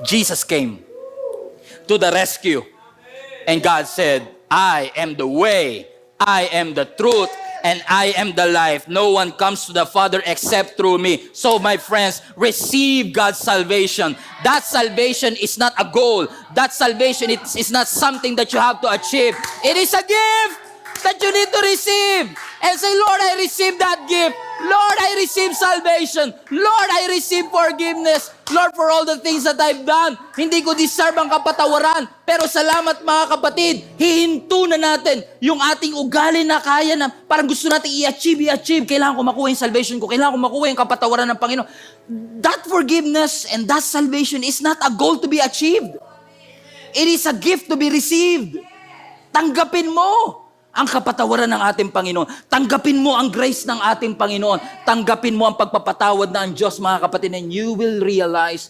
Jesus came to the rescue. And God said, I am the way, I am the truth, and I am the life. No one comes to the Father except through me. So my friends, receive God's salvation. That salvation is not a goal. That salvation is not something that you have to achieve. It is a gift that you need to receive. And say, Lord, I receive that gift. Lord, I receive salvation. Lord, I receive forgiveness. Lord, for all the things that I've done, hindi ko deserve ang kapatawaran. Pero salamat mga kapatid, hihinto na natin yung ating ugali na kaya na parang gusto natin i-achieve. Kailangan ko makuha yung salvation ko. Kailangan ko makuha yung kapatawaran ng Panginoon. That forgiveness and that salvation is not a goal to be achieved. It is a gift to be received. Tanggapin mo ang kapatawaran ng ating Panginoon. Tanggapin mo ang grace ng ating Panginoon. Tanggapin mo ang pagpapatawad ng Diyos, mga kapatid, and you will realize